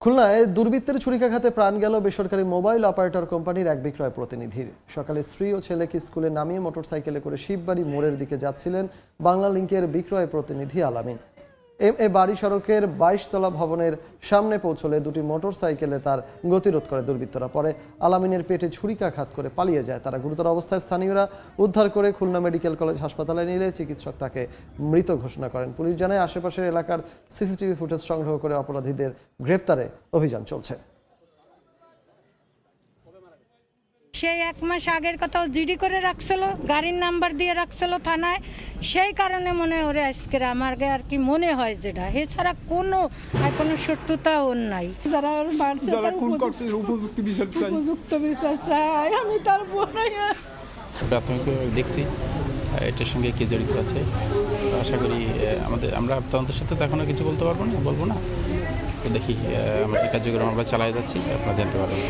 খুলনায় দুর্বৃত্তের ছুরিকাঘাতে প্রাণ গেল বেসরকারি মোবাইল অপারেটর কোম্পানির এক বিক্রয় প্রতিনিধির। সকালে স্ত্রী ও ছেলেকে স্কুলে নামিয়ে মোটরসাইকেলে করে শিববাড়ি মোড়ের দিকে যাচ্ছিলেন বাংলা লিংকের বিক্রয় প্রতিনিধি আলামিন। বাড়ি সড়কের 22 তলা ভবনের সামনে পৌঁছলে দুটি মোটরসাইকেলে তার গতিরোধ করে দুর্বৃত্তরা। পরে আলামিনের পেটে ছুরিকাঘাত করে পালিয়ে যায় তারা। গুরুতর অবস্থায় স্থানীয়রা উদ্ধার করে খুলনা মেডিকেল কলেজ হাসপাতালে নিলে চিকিৎসক তাকে মৃত ঘোষণা করেন। পুলিশ জানায় আশেপাশের এলাকার সিসিটিভি ফুটেজ সংগ্রহ করে অপরাধীদের গ্রেফতারে অভিযান চলছে। সেই 1 মাস আগের কথা জিডি করে রাখছিল, গাড়ির নাম্বার দিয়ে রাখছিল থানায়, সেই কারণে মনে হয় ওরে আজকে আমার আর কি মনে হয় যেটা, এছাড়া কোনো শত্রুতা ওর নাই। যারা মারছে তার উপযুক্ত বিচার চাই আমি। তার প্রাথমিকভাবে দেখছি এটার সঙ্গে কে জড়িত আছে। আশা করি আমরা তদন্তের সাথে তো এখনো কিছু বলবো না। তো দেখি আমাদের কার্যক্রম আমরা চালাই যাচ্ছি, আপনারা জানতে পারবেন।